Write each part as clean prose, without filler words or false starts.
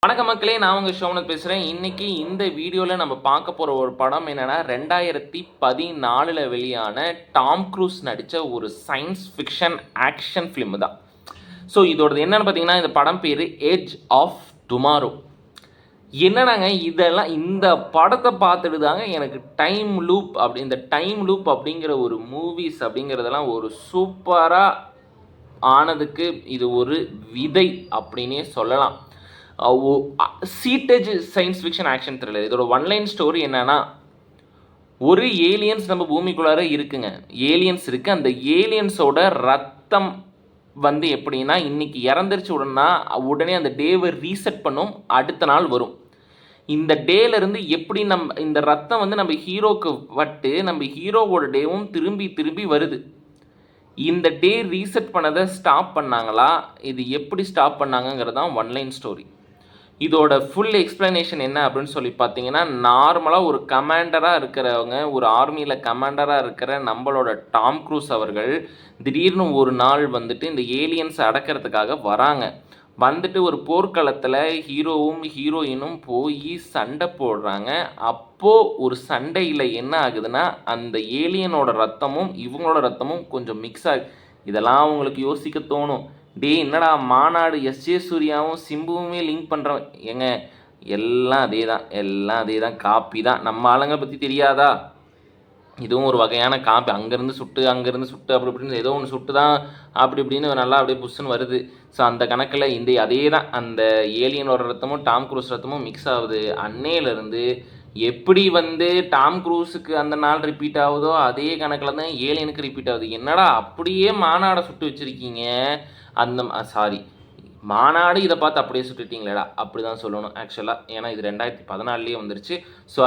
வணக்கம் மக்களே, நான் உங்கள் சோமநாத் பேசுகிறேன். இன்றைக்கி இந்த வீடியோவில் நம்ம பார்க்க போகிற ஒரு படம் என்னென்னா 2014 வெளியான டாம் க்ரூஸ் நடித்த ஒரு சயின்ஸ் ஃபிக்ஷன் ஆக்ஷன் ஃபிலிம் தான். ஸோ இதோடது என்னென்னு பார்த்தீங்கன்னா, இந்த படம் பேர் எட்ஜ் ஆஃப் டுமாரோ. என்னன்னாங்க, இதெல்லாம் இந்த படத்தை பார்த்துட்டு தாங்க எனக்கு இந்த டைம் லூப் அப்படிங்கிற ஒரு மூவிஸ் அப்படிங்கிறதெல்லாம் ஒரு சூப்பராக ஆனதுக்கு இது ஒரு விதை அப்படின்னே சொல்லலாம். Seat edge science fiction action thriller. இதோட ஒன்லைன் ஸ்டோரி என்னன்னா, ஒரு ஏலியன்ஸ் நம்ம பூமிக்குள்ளார இருக்குங்க. ஏலியன்ஸ் இருக்குது. அந்த ஏலியன்ஸோட ரத்தம் எப்படின்னா, இன்றைக்கி இறந்துருச்சு உடனே அந்த டேவை ரீசெட் பண்ணும், அடுத்த நாள் வரும். இந்த டேலேருந்து எப்படி இந்த ரத்தம் நம்ம ஹீரோக்கு பட்டு நம்ம ஹீரோவோட டேவும் திரும்பி திரும்பி வருது. இந்த டே ரீசெட் பண்ணதை ஸ்டாப் பண்ணாங்களா, இது எப்படி ஸ்டாப் பண்ணாங்கங்கிறது தான் ஒன்லைன் ஸ்டோரி. இதோட ஃபுல் எக்ஸ்ப்ளனேஷன் என்ன அப்படின்னு சொல்லி பார்த்தீங்கன்னா, நார்மலாக ஒரு கமாண்டராக இருக்கிறவங்க, ஒரு ஆர்மியில் கமாண்டராக இருக்கிற நம்மளோட டாம் க்ரூஸ் அவர்கள் திடீர்னு ஒரு நாள் இந்த ஏலியன்ஸை அடக்கிறதுக்காக வராங்க. ஒரு போர்க்களத்தில் ஹீரோவும் ஹீரோயினும் போய் சண்டை போடுறாங்க. அப்போது ஒரு சண்டையில் என்ன ஆகுதுன்னா, அந்த ஏலியனோட ரத்தமும் இவங்களோட ரத்தமும் கொஞ்சம் மிக்ஸ் ஆகி, இதெல்லாம் அவங்களுக்கு யோசிக்க தோணும். என்னடா மாநாடு எஸ்ஜே சூர்யாவும் சிம்புவுமே லிங்க் பண்ணுறோம். எல்லாம் அதே தான் காப்பி தான். நம்ம ஆளுங்க பற்றி தெரியாதா? இதுவும் ஒரு வகையான காப்பி. அங்கேருந்து சுட்டு அப்படி இப்படின்னு ஏதோ ஒன்று சுட்டு தான் அப்படி இப்படின்னு நல்லா அப்படியே புஷ்ஷுன்னு வருது. ஸோ அந்த கணக்கில் அதே தான், அந்த ஏலியனோட ரத்தமும் டாம் க்ரூஸ் ரத்தமும் மிக்ஸ் ஆகுது. அன்னையிலேருந்து எப்படி டாம் க்ரூஸுக்கு அந்த நாள் ரிப்பீட் ஆகுதோ அதே கணக்கில் தான் ஏலியனுக்கு ரிப்பீட் ஆகுது. என்னடா அப்படியே மாநாடை சுட்டு வச்சுருக்கீங்க, மாநாடு இதை பார்த்து அப்படியே சுட்டுட்டீங்களேடா, அப்படி தான் சொல்லணும் ஆக்சுவலாக. ஏன்னா இது 2014 வந்துருச்சு. ஸோ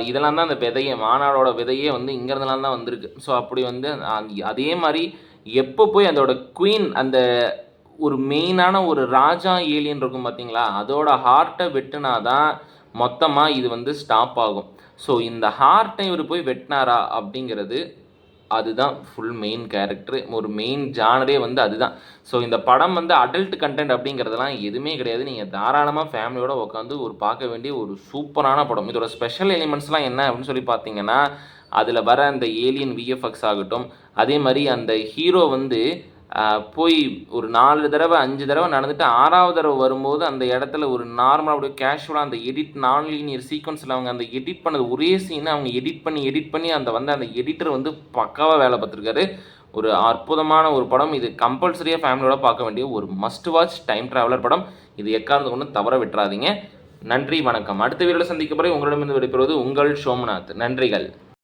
இதெல்லாம் தான் அந்த விதையே, மாநாடோட விதையே இங்கேருந்துலாம் தான் வந்திருக்கு. ஸோ அப்படி அதே மாதிரி எப்போ போய் அதோட குயின், அந்த ஒரு மெயினான ஒரு ராஜா ஏலியன் இருக்கும் பார்த்தீங்களா, அதோட ஹார்ட்டை வெட்டினா தான் மொத்தமாக இது ஸ்டாப் ஆகும். ஸோ இந்த ஹார்ட்டை இவர் போய் வெட்டினாரா அப்படிங்கிறது, அதுதான் ஃபுல் மெயின் கேரக்டர், ஒரு மெயின் ஜானரே அதுதான். ஸோ இந்த படம் அடல்ட் கண்டென்ட் அப்படிங்கிறதெல்லாம் எதுவுமே கிடையாது. நீங்கள் தாராளமாக ஃபேமிலியோடு உட்காந்து பார்க்க வேண்டிய ஒரு சூப்பரான படம். இதோட ஸ்பெஷல் எலிமெண்ட்ஸ்லாம் என்ன அப்படின்னு சொல்லி பார்த்தீங்கன்னா, அதில் வர அந்த ஏலியன் விஎஃப்எக்ஸ் ஆகட்டும், அதே மாதிரி அந்த ஹீரோ போய் ஒரு 4 தடவை 5 தடவை நடந்துட்டு 6வது தடவை வரும்போது அந்த இடத்துல ஒரு நார்மலாக அப்படியே கேஷுவலாக அந்த நான் லீனியர் சீக்வன்ஸில் அவங்க அந்த எடிட் பண்ணது ஒரே சீனை அவங்க எடிட் பண்ணி அந்த எடிட்டர் பக்காவாக வேலை பார்த்துருக்காரு. ஒரு அற்புதமான ஒரு படம். இது கம்பல்சரியாக ஃபேமிலியோட பார்க்க வேண்டிய ஒரு மஸ்ட் வாட்ச் டைம் ட்ராவலர் படம். இது எக்காரணத்தை கொண்டு தவற விட்டுறாதீங்க. நன்றி, வணக்கம். அடுத்த வீடியோவில் சந்திக்க போகிறேன். உங்களிடமிருந்து விடைபெறுவது உங்கள் சோமநாத். நன்றிகள்.